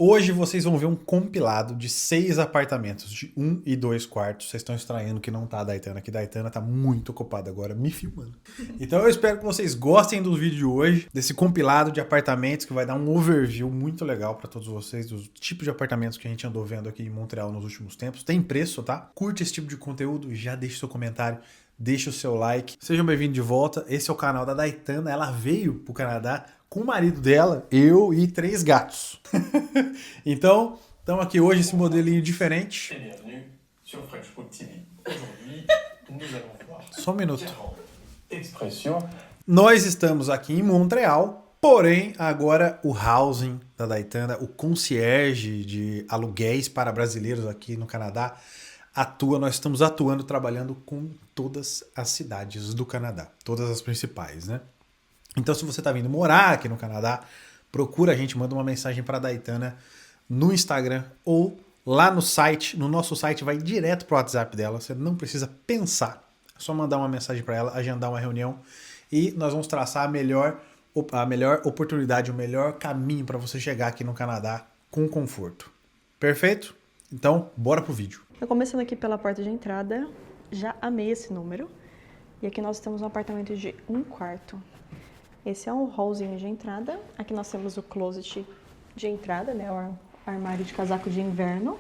Hoje vocês vão ver um compilado de 6 apartamentos de 1 e 2 quartos. Vocês estão estranhando que não tá a Daitana, que a Daitana tá muito ocupada agora me filmando. Então eu espero que vocês gostem do vídeo de hoje, desse compilado de apartamentos que vai dar um overview muito legal pra todos vocês, dos tipos de apartamentos que a gente andou vendo aqui em Montreal nos últimos tempos. Tem preço, tá? Curte esse tipo de conteúdo, já deixa seu comentário, deixa o seu like. Sejam bem-vindos de volta. Esse é o canal da Daitana. Ela veio pro Canadá com o marido dela, eu e 3 gatos. Então, estamos aqui hoje esse modelinho diferente. Bienvenue sur French Food TV. Aujourd'hui, nous allons voir Só um minuto. différentes expressions. Nós estamos aqui em Montreal, porém agora o housing da Daitana, o concierge de aluguéis para brasileiros aqui no Canadá, nós estamos atuando, trabalhando com todas as cidades do Canadá, todas as principais, né? Então, se você está vindo morar aqui no Canadá, procura a gente, manda uma mensagem para a Daitana no Instagram ou lá no site. No nosso site vai direto para o WhatsApp dela, você não precisa pensar. É só mandar uma mensagem para ela, agendar uma reunião e nós vamos traçar a melhor oportunidade, o melhor caminho para você chegar aqui no Canadá com conforto. Perfeito? Então, bora pro vídeo. Eu começando aqui pela porta de entrada, já amei esse número. E aqui nós temos um apartamento de 1 quarto. Esse é um hallzinho de entrada. Aqui nós temos o closet de entrada, né? O armário de casaco de inverno.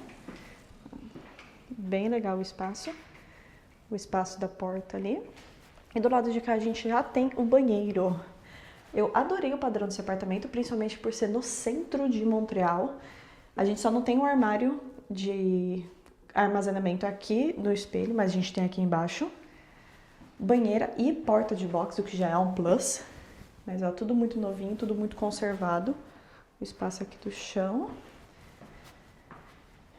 Bem legal o espaço. O espaço da porta ali. E do lado de cá a gente já tem o banheiro. Eu adorei o padrão desse apartamento, principalmente por ser no centro de Montreal. A gente só não tem um armário de armazenamento aqui no espelho, mas a gente tem aqui embaixo. Banheira e porta de box, o que já é um plus. Mas ó, tudo muito novinho, tudo muito conservado. O espaço aqui do chão.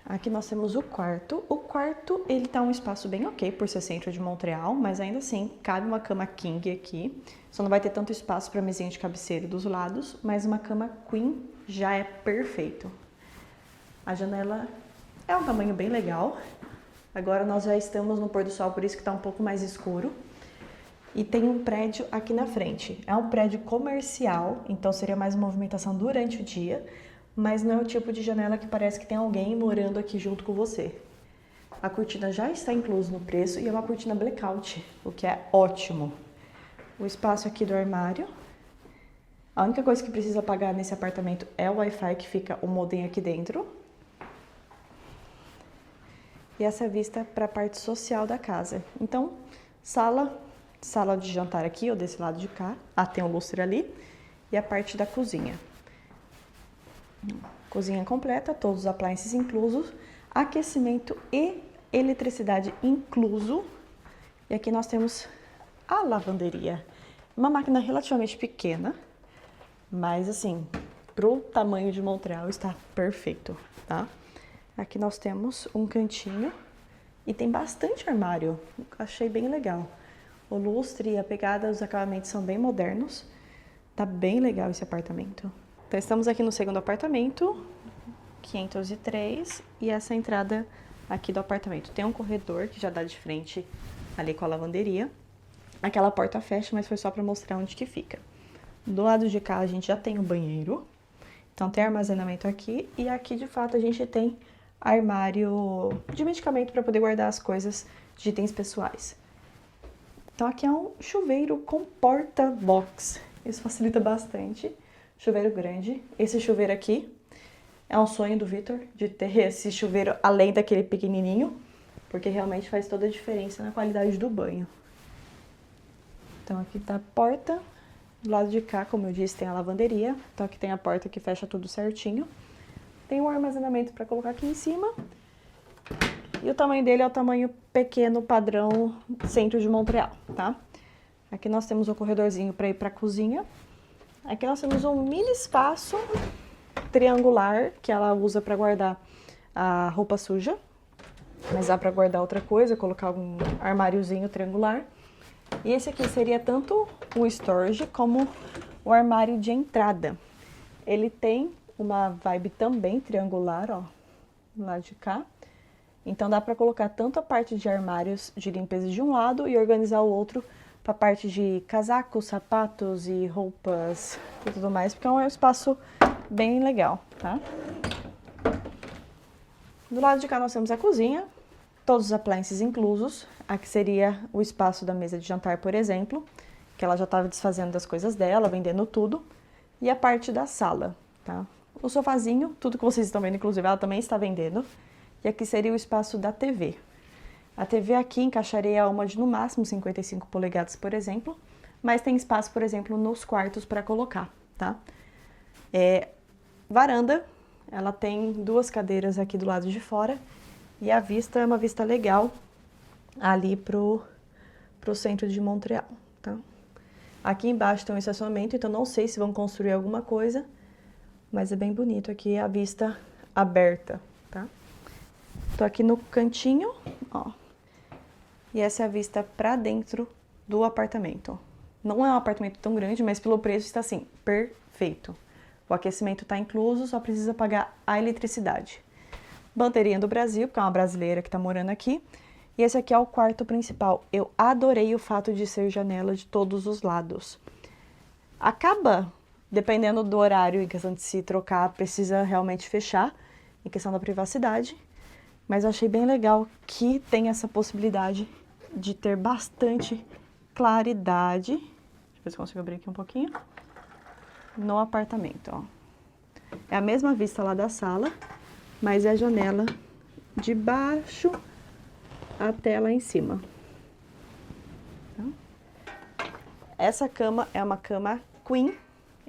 Aqui nós temos o quarto. O quarto, ele tá um espaço bem ok por ser centro de Montreal, mas ainda assim, cabe uma cama king aqui. Só não vai ter tanto espaço para mesinha de cabeceira dos lados, mas uma cama queen já é perfeito. A janela é um tamanho bem legal. Agora nós já estamos no pôr do sol, por isso que tá um pouco mais escuro. E tem um prédio aqui na frente. É um prédio comercial, então seria mais movimentação durante o dia, mas não é o tipo de janela que parece que tem alguém morando aqui junto com você. A cortina já está incluso no preço e é uma cortina blackout, o que é ótimo. O espaço aqui do armário. A única coisa que precisa pagar nesse apartamento é o Wi-Fi, que fica o modem aqui dentro. E essa é a vista para a parte social da casa. Então, sala de jantar aqui, ou desse lado de cá. Ah, tem um lustre ali. E a parte da cozinha. Cozinha completa, todos os appliances inclusos. Aquecimento e eletricidade incluso. E aqui nós temos a lavanderia. Uma máquina relativamente pequena, mas assim, pro tamanho de Montreal está perfeito, tá? Aqui nós temos um cantinho e tem bastante armário. Achei bem legal. O lustre e a pegada, os acabamentos são bem modernos. Tá bem legal esse apartamento. Então, estamos aqui no segundo apartamento, 503, e essa é a entrada aqui do apartamento. Tem um corredor que já dá de frente ali com a lavanderia. Aquela porta fecha, mas foi só para mostrar onde que fica. Do lado de cá, a gente já tem o banheiro. Então, tem armazenamento aqui. E aqui, de fato, a gente tem armário de medicamento para poder guardar as coisas de itens pessoais. Então aqui é um chuveiro com porta-box. Isso facilita bastante. Chuveiro grande. Esse chuveiro aqui é um sonho do Vitor, de ter esse chuveiro além daquele pequenininho, porque realmente faz toda a diferença na qualidade do banho. Então aqui tá a porta. Do lado de cá, como eu disse, tem a lavanderia. Então aqui tem a porta que fecha tudo certinho. Tem um armazenamento para colocar aqui em cima. E o tamanho dele é o tamanho pequeno, padrão, centro de Montreal, tá? Aqui nós temos um corredorzinho para ir para a cozinha. Aqui nós temos um mini espaço triangular, que ela usa para guardar a roupa suja. Mas dá para guardar outra coisa, colocar um armáriozinho triangular. E esse aqui seria tanto o storage como o armário de entrada. Ele tem uma vibe também triangular, ó, do lado de cá. Então dá para colocar tanto a parte de armários de limpeza de um lado e organizar o outro para a parte de casacos, sapatos e roupas e tudo mais, porque é um espaço bem legal, tá? Do lado de cá nós temos a cozinha, todos os appliances inclusos. Aqui seria o espaço da mesa de jantar, por exemplo, que ela já estava desfazendo das coisas dela, vendendo tudo. E a parte da sala, tá? O sofazinho, tudo que vocês estão vendo, inclusive ela também está vendendo. E aqui seria o espaço da TV. A TV aqui encaixaria uma de no máximo 55 polegadas, por exemplo, mas tem espaço, por exemplo, nos quartos para colocar, tá? Varanda, ela tem 2 cadeiras aqui do lado de fora e a vista é uma vista legal ali pro centro de Montreal, tá? Aqui embaixo tem um estacionamento, então não sei se vão construir alguma coisa, mas é bem bonito aqui a vista aberta, tá? Tô aqui no cantinho, ó. E essa é a vista pra dentro do apartamento. Não é um apartamento tão grande, mas pelo preço está assim, perfeito. O aquecimento tá incluso, só precisa pagar a eletricidade. Bandeirinha do Brasil, porque é uma brasileira que tá morando aqui. E esse aqui é o quarto principal. Eu adorei o fato de ser janela de todos os lados. Acaba, dependendo do horário, em questão de se trocar, precisa realmente fechar, em questão da privacidade. Mas eu achei bem legal que tem essa possibilidade de ter bastante claridade. Deixa eu ver se eu consigo abrir aqui um pouquinho. No apartamento, ó. É a mesma vista lá da sala, mas é a janela de baixo até lá em cima. Tá? Essa cama é uma cama queen,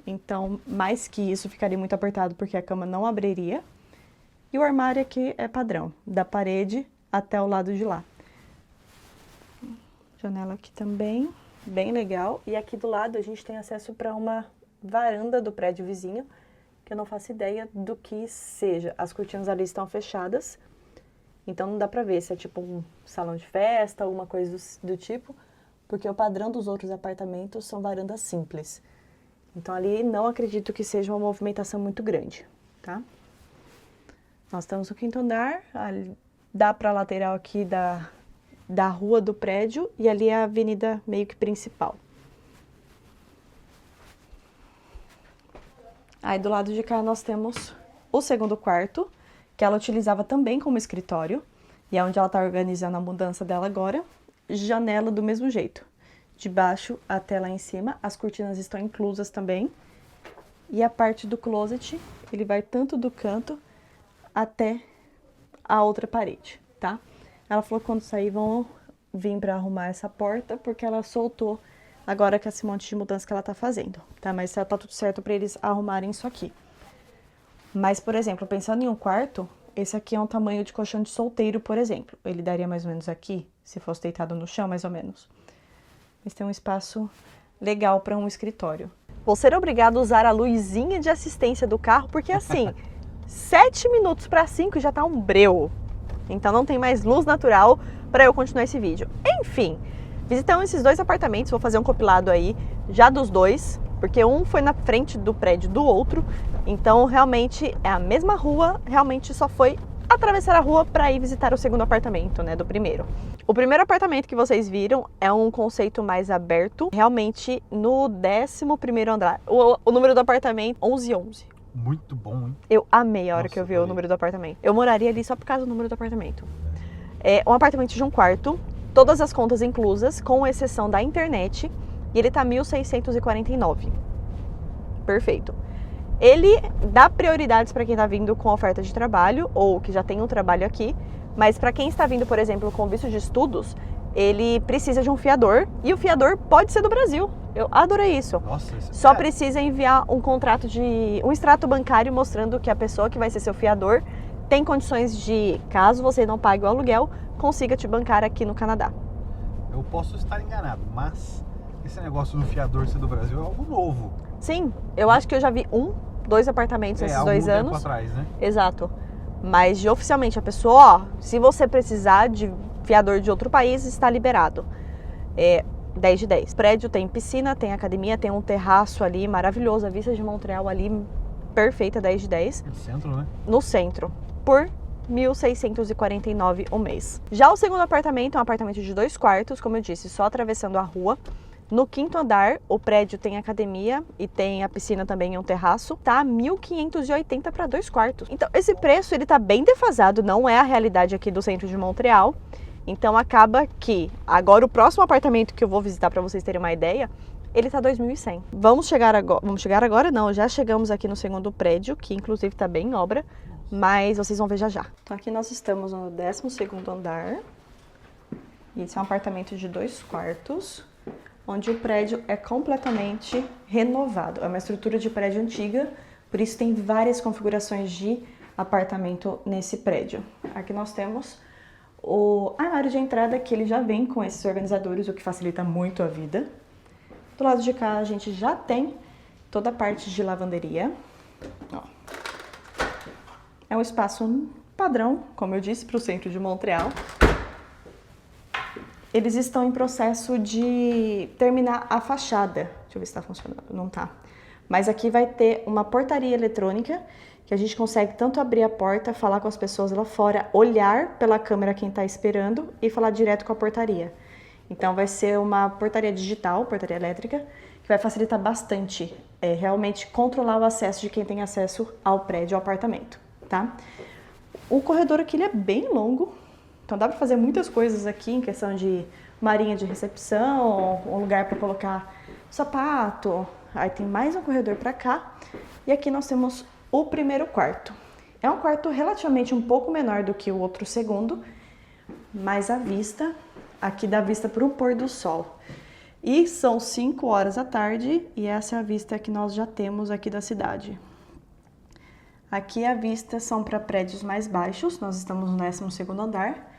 então mais que isso ficaria muito apertado porque a cama não abriria. E o armário aqui é padrão, da parede até o lado de lá. Janela aqui também, bem legal. E aqui do lado a gente tem acesso para uma varanda do prédio vizinho, que eu não faço ideia do que seja. As cortinas ali estão fechadas, então não dá pra ver se é tipo um salão de festa, alguma coisa do tipo, porque o padrão dos outros apartamentos são varandas simples. Então ali não acredito que seja uma movimentação muito grande, tá? Nós estamos no 5º andar, dá pra lateral aqui da rua do prédio e ali é a avenida meio que principal. Aí do lado de cá nós temos o 2º quarto, que ela utilizava também como escritório, e é onde ela está organizando a mudança dela agora. Janela do mesmo jeito, de baixo até lá em cima, as cortinas estão inclusas também. E a parte do closet, ele vai tanto do canto até a outra parede, tá? Ela falou que quando sair vão vir para arrumar essa porta, porque ela soltou agora com esse monte de mudança que ela tá fazendo, tá? Mas tá tudo certo para eles arrumarem isso aqui. Mas, por exemplo, pensando em um quarto, esse aqui é um tamanho de colchão de solteiro, por exemplo. Ele daria mais ou menos aqui, se fosse deitado no chão, mais ou menos. Mas tem um espaço legal para um escritório. Vou ser obrigado a usar a luzinha de assistência do carro, porque assim, 7 minutos para 5 já tá um breu. Então não tem mais luz natural para eu continuar esse vídeo. Enfim, visitamos esses 2 apartamentos, vou fazer um compilado aí já dos 2, porque um foi na frente do prédio do outro, então realmente é a mesma rua, realmente só foi atravessar a rua para ir visitar o 2º apartamento, né, do primeiro. O primeiro apartamento que vocês viram é um conceito mais aberto, realmente no 11º andar. O número do apartamento, 1111. Muito bom, hein? Eu amei a hora que eu vi o número do apartamento. Eu moraria ali só por causa do número do apartamento. É um apartamento de um quarto, todas as contas inclusas, com exceção da internet, e ele tá 1.649. Perfeito. Ele dá prioridades para quem tá vindo com oferta de trabalho, ou que já tem um trabalho aqui, mas para quem está vindo, por exemplo, com visto de estudos, ele precisa de um fiador, e o fiador pode ser do Brasil. Eu adorei isso. Nossa, isso Só precisa enviar um contrato um extrato bancário mostrando que a pessoa que vai ser seu fiador tem condições de, caso você não pague o aluguel, consiga te bancar aqui no Canadá. Eu posso estar enganado, mas esse negócio do fiador ser do Brasil é algo novo. Sim, eu acho que eu já vi 2 apartamentos nesses 2 anos. Tempo atrás, né? Exato. Mas de oficialmente a pessoa, ó, se você precisar de fiador de outro país, está liberado. 10 de 10. O prédio tem piscina, tem academia, tem um terraço ali maravilhoso, a vista de Montreal ali perfeita, 10 de 10. No centro, né? No centro, por 1.649 o mês. Já o 2º apartamento é um apartamento de 2 quartos, como eu disse, só atravessando a rua. No 5º andar, o prédio tem academia e tem a piscina também em um terraço. Tá 1.580 para 2 quartos. Então, esse preço ele tá bem defasado, não é a realidade aqui do centro de Montreal. Então, acaba que agora o próximo apartamento que eu vou visitar para vocês terem uma ideia, ele tá 2.100. Vamos chegar agora? Não, já chegamos aqui no 2º prédio, que inclusive tá bem em obra, mas vocês vão ver já já. Então, aqui nós estamos no 12º andar. Esse é um apartamento de 2 quartos. Onde o prédio é completamente renovado. É uma estrutura de prédio antiga, por isso tem várias configurações de apartamento nesse prédio. Aqui nós temos o armário de entrada, que ele já vem com esses organizadores, o que facilita muito a vida. Do lado de cá a gente já tem toda a parte de lavanderia. Ó. É um espaço padrão, como eu disse, para o centro de Montreal. Eles estão em processo de terminar a fachada. Deixa eu ver se está funcionando. Não está. Mas aqui vai ter uma portaria eletrônica que a gente consegue tanto abrir a porta, falar com as pessoas lá fora, olhar pela câmera quem está esperando e falar direto com a portaria. Então vai ser uma portaria digital, portaria elétrica, que vai facilitar bastante realmente controlar o acesso de quem tem acesso ao prédio, ao apartamento, tá? O corredor aqui ele é bem longo. Então dá para fazer muitas coisas aqui em questão de marinha de recepção, um lugar para colocar sapato. Aí tem mais um corredor para cá. E aqui nós temos o 1º quarto. É um quarto relativamente um pouco menor do que o outro 2º, mas a vista, aqui dá vista para o pôr do sol. E são 5 horas da tarde e essa é a vista que nós já temos aqui da cidade. Aqui a vista são para prédios mais baixos, nós estamos no 12º andar.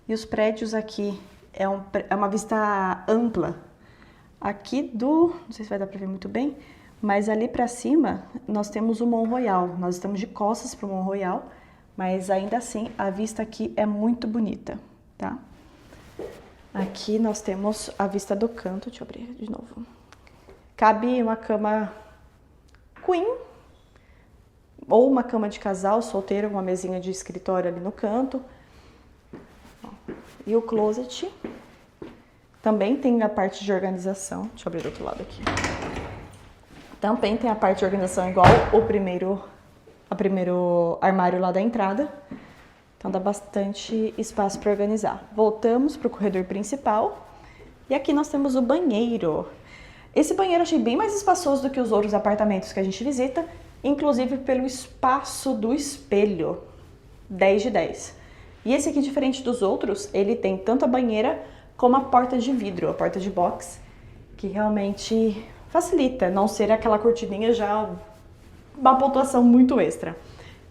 E os prédios aqui é uma vista ampla. Aqui não sei se vai dar para ver muito bem, mas ali para cima nós temos o Mont Royal. Nós estamos de costas para o Mont Royal, mas ainda assim a vista aqui é muito bonita, tá? Aqui nós temos a vista do canto, deixa eu abrir de novo. Cabe uma cama queen, ou uma cama de casal solteiro, uma mesinha de escritório ali no canto. E o closet também tem a parte de organização. Deixa eu abrir do outro lado aqui. Também tem a parte de organização igual o primeiro armário lá da entrada. Então dá bastante espaço para organizar. Voltamos para o corredor principal. E aqui nós temos o banheiro. Esse banheiro eu achei bem mais espaçoso do que os outros apartamentos que a gente visita, inclusive pelo espaço do espelho. 10 de 10. E esse aqui, diferente dos outros, ele tem tanto a banheira como a porta de vidro, a porta de box, que realmente facilita não ser aquela cortininha já uma pontuação muito extra.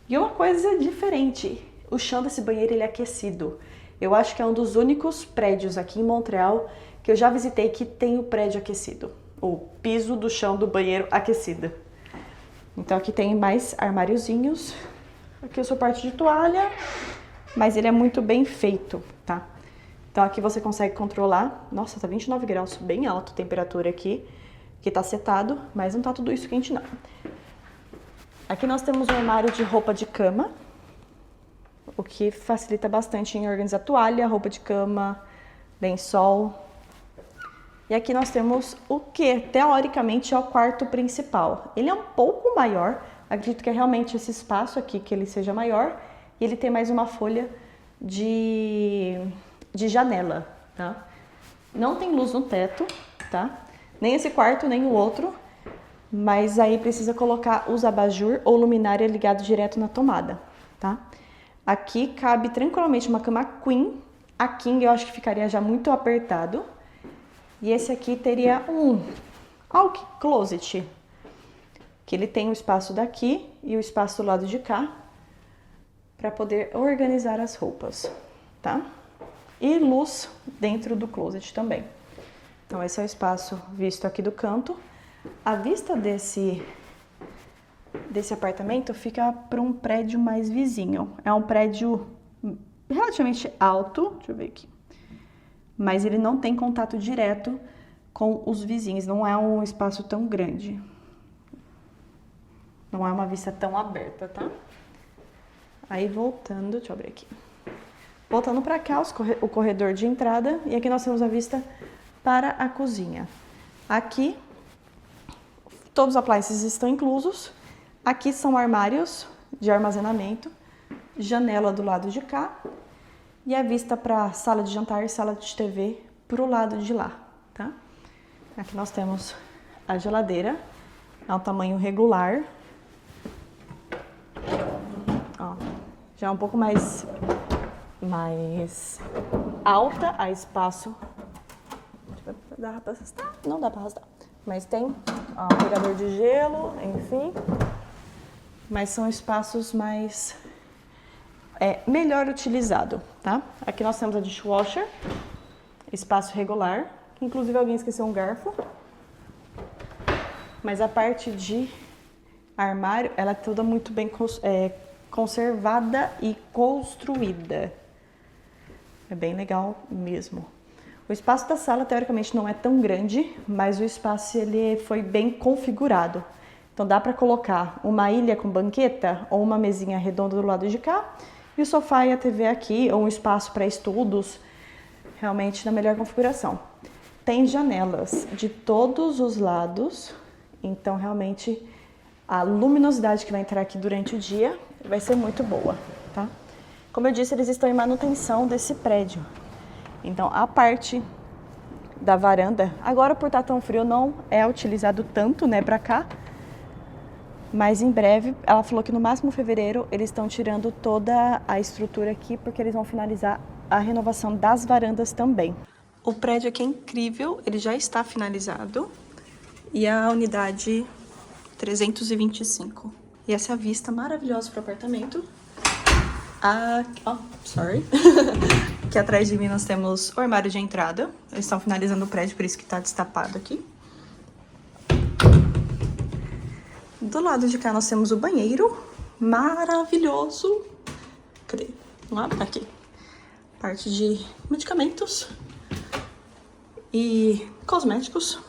E uma coisa diferente, o chão desse banheiro ele é aquecido. Eu acho que é um dos únicos prédios aqui em Montreal que eu já visitei que tem o prédio aquecido, o piso do chão do banheiro aquecido. Então aqui tem mais armáriozinhos, aqui o suporte de toalha, mas ele é muito bem feito, tá? Então aqui você consegue controlar, nossa, tá 29 graus, bem alta a temperatura aqui, que tá setado, mas não tá tudo isso quente não. Aqui nós temos um armário de roupa de cama, o que facilita bastante em organizar toalha, roupa de cama, lençol. E aqui nós temos o que teoricamente é o quarto principal. Ele é um pouco maior, acredito que é realmente esse espaço aqui que ele seja maior, e ele tem mais uma folha de janela, tá? Não tem luz no teto, tá? Nem esse quarto, nem o outro, mas aí precisa colocar os abajur ou luminária ligado direto na tomada, tá? Aqui cabe tranquilamente uma cama queen. A king eu acho que ficaria já muito apertado. E esse aqui teria um walk closet, que ele tem o espaço daqui e o espaço do lado de cá, para poder organizar as roupas, tá? E luz dentro do closet também. Então esse é o espaço visto aqui do canto. A vista desse apartamento fica para um prédio mais vizinho. É um prédio relativamente alto, deixa eu ver aqui. Mas ele não tem contato direto com os vizinhos, não é um espaço tão grande. Não é uma vista tão aberta, tá? Aí voltando, deixa eu abrir aqui. Voltando para cá, o corredor de entrada, e aqui nós temos a vista para a cozinha. Aqui, todos os appliances estão inclusos. Aqui são armários de armazenamento, janela do lado de cá e a vista para sala de jantar e sala de TV para o lado de lá, tá? Aqui nós temos a geladeira, é um tamanho regular. Ó, já é um pouco mais alta, há espaço. Dá pra arrastar? Não dá pra arrastar. Mas tem um pegador de gelo, enfim. Mas são espaços mais melhor utilizado, tá? Aqui nós temos a dishwasher, espaço regular. Inclusive alguém esqueceu um garfo. Mas a parte de armário, ela é toda muito bem conservada e construída. É bem legal mesmo. O espaço da sala, teoricamente, não é tão grande, mas o espaço ele foi bem configurado. Então dá para colocar uma ilha com banqueta ou uma mesinha redonda do lado de cá e o sofá e a TV aqui, ou um espaço para estudos, realmente na melhor configuração. Tem janelas de todos os lados, então realmente a luminosidade que vai entrar aqui durante o dia vai ser muito boa, tá? Como eu disse, eles estão em manutenção desse prédio. Então, a parte da varanda, agora por estar tão frio, não é utilizado tanto, né, pra cá. Mas em breve, ela falou que no máximo fevereiro, eles estão tirando toda a estrutura aqui, porque eles vão finalizar a renovação das varandas também. O prédio aqui é incrível, ele já está finalizado. E a unidade 325. E essa é a vista maravilhosa para o apartamento. Aqui atrás de mim nós temos o armário de entrada. Eles estão finalizando o prédio, por isso que está destapado aqui. Do lado de cá nós temos o banheiro. Maravilhoso. Cadê? Lá, aqui. Parte de medicamentos e cosméticos.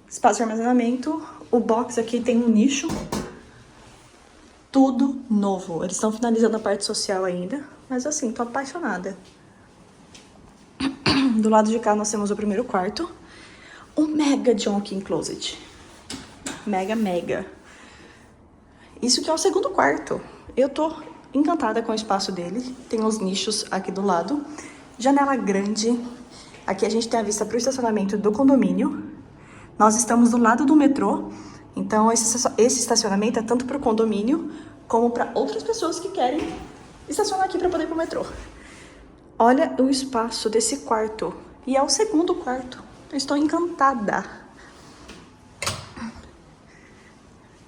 Espaço de armazenamento. O box aqui tem um nicho. Tudo novo. Eles estão finalizando a parte social ainda, mas assim, tô apaixonada. Do lado de cá nós temos o primeiro quarto. Um mega walk-in closet. Mega. Isso que é o segundo quarto. Eu tô encantada com o espaço dele. Tem os nichos aqui do lado. Janela grande. Aqui a gente tem a vista para o estacionamento do condomínio. Nós estamos do lado do metrô. Então, esse estacionamento é tanto para o condomínio, como para outras pessoas que querem estacionar aqui para poder ir para o metrô. Olha o espaço desse quarto. E é o segundo quarto. Eu estou encantada.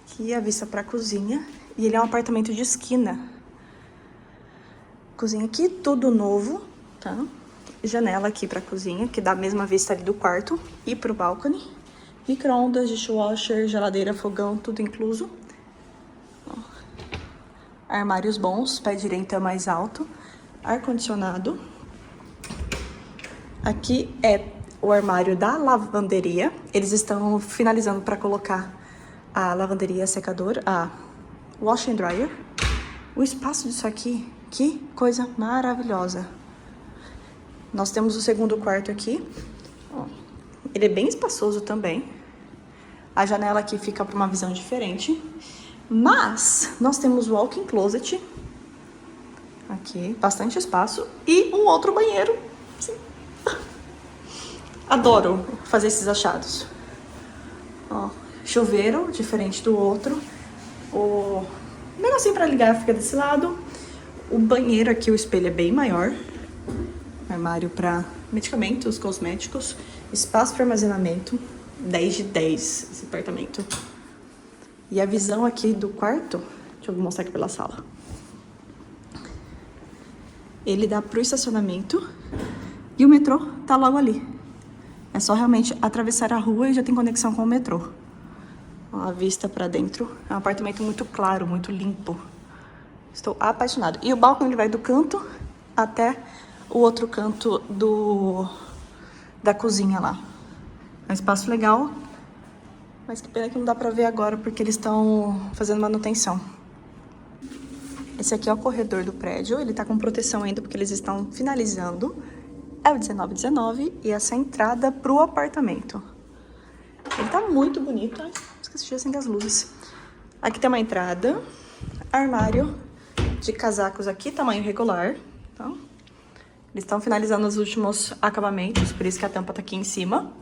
Aqui a vista para a cozinha. E ele é um apartamento de esquina. Cozinha aqui, tudo novo, tá? Janela aqui para a cozinha, que dá a mesma vista ali do quarto. E para o balcone. Micro-ondas, dishwasher, geladeira, fogão, tudo incluso. Ó. Armários bons, pé direito é mais alto. Ar-condicionado. Aqui é o armário da lavanderia. Eles estão finalizando para colocar a lavanderia secadora, a wash and dryer. O espaço disso aqui, que coisa maravilhosa. Nós temos o segundo quarto aqui. Ó. Ele é bem espaçoso também. A janela aqui fica para uma visão diferente. Mas nós temos o walk-in closet. Aqui, bastante espaço. E um outro banheiro. Sim. Adoro fazer esses achados. Ó, chuveiro, diferente do outro. O negocinho para ligar fica desse lado. O banheiro aqui, o espelho é bem maior. Armário para medicamentos, cosméticos. Espaço para armazenamento. 10 de 10 esse apartamento. E a visão aqui do quarto, deixa eu mostrar aqui pela sala. Ele dá pro estacionamento e o metrô tá logo ali. É só realmente atravessar a rua e já tem conexão com o metrô. Ó, a vista pra dentro. É um apartamento muito claro, muito limpo. Estou apaixonada. E o balcão ele vai do canto até o outro canto da cozinha lá. É um espaço legal, mas que pena que não dá pra ver agora porque eles estão fazendo manutenção. Esse aqui é o corredor do prédio, ele tá com proteção ainda porque eles estão finalizando. É o 1919 e essa é a entrada pro apartamento. Ele tá muito bonito. Ai, esqueci de acender as luzes. Aqui tem uma entrada. Armário de casacos aqui, tamanho regular. Tá? Eles estão finalizando os últimos acabamentos, por isso que a tampa tá aqui em cima.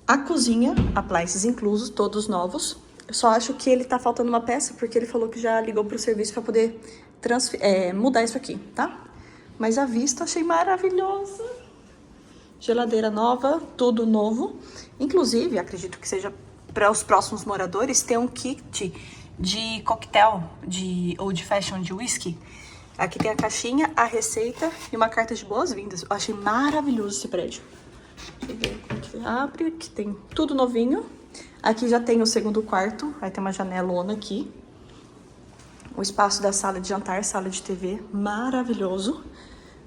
A cozinha, appliances inclusos, todos novos. Eu só acho que ele tá faltando uma peça, porque ele falou que já ligou pro serviço pra poder mudar isso aqui, tá? Mas a vista achei maravilhosa. Geladeira nova, tudo novo. Inclusive, acredito que seja para os próximos moradores, tem um kit de coquetel de old fashion de whisky. Aqui tem a caixinha, a receita e uma carta de boas-vindas. Eu achei maravilhoso esse prédio. Deixa eu ver como que abre. Aqui tem tudo novinho. Aqui já tem o segundo quarto. Aí tem uma janelona aqui. O espaço da sala de jantar, sala de TV. Maravilhoso.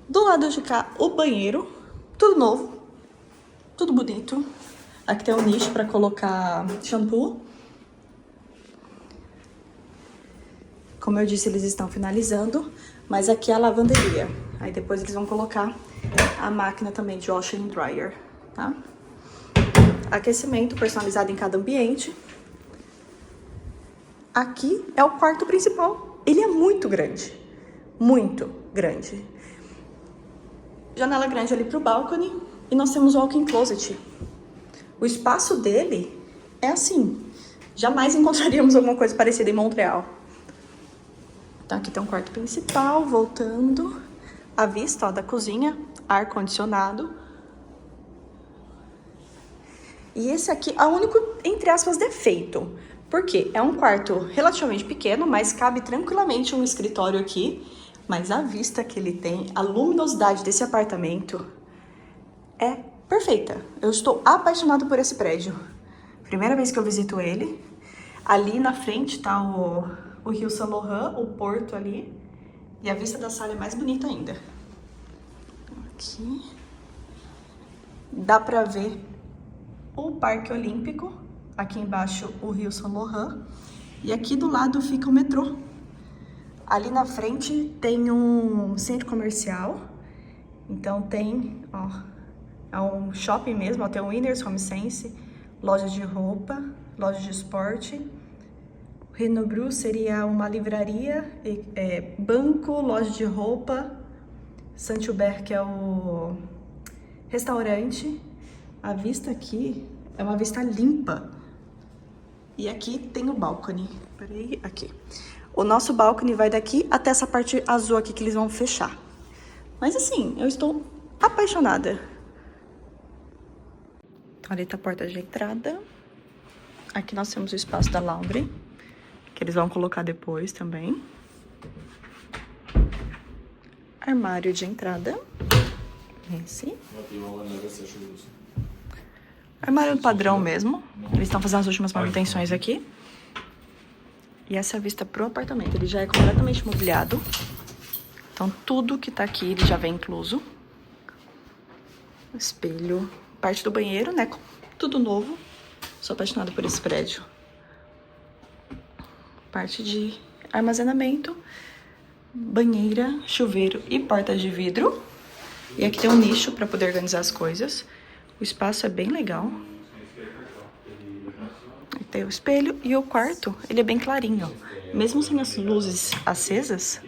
Do lado de cá, o banheiro. Tudo novo. Tudo bonito. Aqui tem um nicho para colocar shampoo. Como eu disse, eles estão finalizando. Mas aqui é a lavanderia. Aí depois eles vão colocar a máquina também de washer and dryer, tá? Aquecimento personalizado em cada ambiente. Aqui é o quarto principal. Ele é muito grande. Muito grande. Janela grande ali pro balcony. E nós temos o walk-in closet. O espaço dele é assim. Jamais encontraríamos alguma coisa parecida em Montreal. Então aqui tem um quarto principal, voltando. A vista, ó, da cozinha, ar-condicionado. E esse aqui é o único, entre aspas, defeito. Porque é um quarto relativamente pequeno, mas cabe tranquilamente um escritório aqui. Mas a vista que ele tem, a luminosidade desse apartamento é perfeita. Eu estou apaixonada por esse prédio. Primeira vez que eu visito ele. Ali na frente tá o Rio Saint Laurent, o porto ali. E a vista da sala é mais bonita ainda. Aqui. Dá pra ver o Parque Olímpico. Aqui embaixo o Rio Saint Laurent. E aqui do lado fica o metrô. Ali na frente tem um centro comercial. Então tem, ó, é um shopping mesmo, ó, tem o Winners Home Sense, loja de roupa, loja de esporte. Renobru seria uma livraria, banco, loja de roupa. Saint-Hubert, que é o restaurante. A vista aqui é uma vista limpa. E aqui tem o balcony. Peraí, aqui. O nosso balcony vai daqui até essa parte azul aqui que eles vão fechar. Mas assim, eu estou apaixonada. Ali tá a porta de entrada. Aqui nós temos o espaço da laundry, que eles vão colocar depois também. Armário de entrada. Esse. Armário padrão mesmo. Eles estão fazendo as últimas manutenções aqui. E essa é a vista pro apartamento. Ele já é completamente mobiliado. Então tudo que tá aqui ele já vem incluso. Espelho. Parte do banheiro, né? Tudo novo. Sou apaixonada por esse prédio. Parte de armazenamento. Banheira, chuveiro e porta de vidro. E aqui tem um nicho para poder organizar as coisas. O espaço é bem legal. Aqui tem o espelho e o quarto, ele é bem clarinho. Mesmo sem as luzes acesas,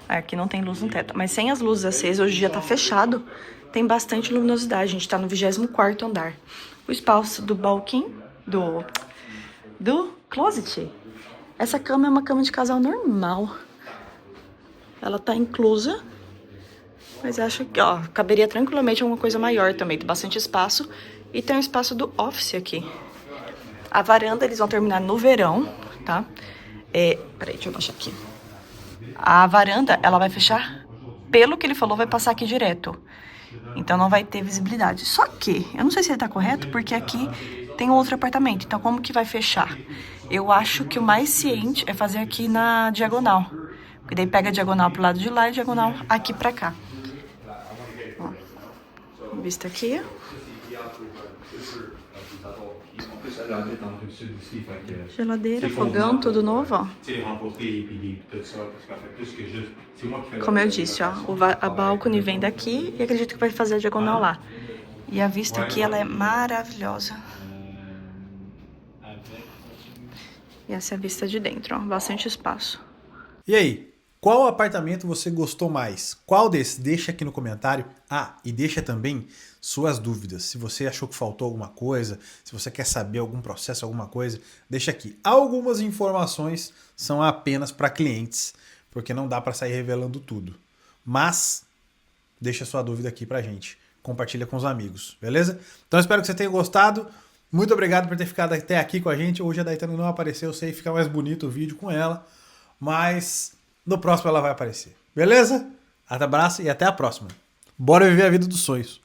aqui não tem luz no teto, mas sem as luzes acesas, hoje o dia tá fechado, tem bastante luminosidade. A gente tá no 24º andar. O espaço do balcão, do closet. Essa cama é uma cama de casal normal. Ela tá inclusa, mas acho que, ó, caberia tranquilamente alguma coisa maior também. Tem bastante espaço. E tem um espaço do office aqui. A varanda eles vão terminar no verão, tá? Peraí, deixa eu baixar aqui. A varanda, ela vai fechar, pelo que ele falou, vai passar aqui direto. Então não vai ter visibilidade. Só que, eu não sei se ele tá correto, porque aqui tem um outro apartamento. Então como que vai fechar? Eu acho que o mais ciente é fazer aqui na diagonal. Porque daí pega a diagonal pro lado de lá e a diagonal aqui pra cá. Ó, vista aqui. Geladeira, fogão, tudo novo, ó. Como eu disse, ó, a balcony vem daqui e acredito que vai fazer a diagonal lá. E a vista aqui, ela é maravilhosa. E essa é a vista de dentro, ó, bastante espaço. E aí, qual apartamento você gostou mais? Qual desses? Deixa aqui no comentário. Ah, e deixa também suas dúvidas. Se você achou que faltou alguma coisa, se você quer saber algum processo, alguma coisa, deixa aqui. Algumas informações são apenas para clientes, porque não dá para sair revelando tudo. Mas deixa sua dúvida aqui pra gente. Compartilha com os amigos, beleza? Então espero que você tenha gostado. Muito obrigado por ter ficado até aqui com a gente. Hoje a Daitana não apareceu, eu sei que fica mais bonito o vídeo com ela, mas no próximo ela vai aparecer. Beleza? Até abraço e até a próxima. Bora viver a vida dos sonhos.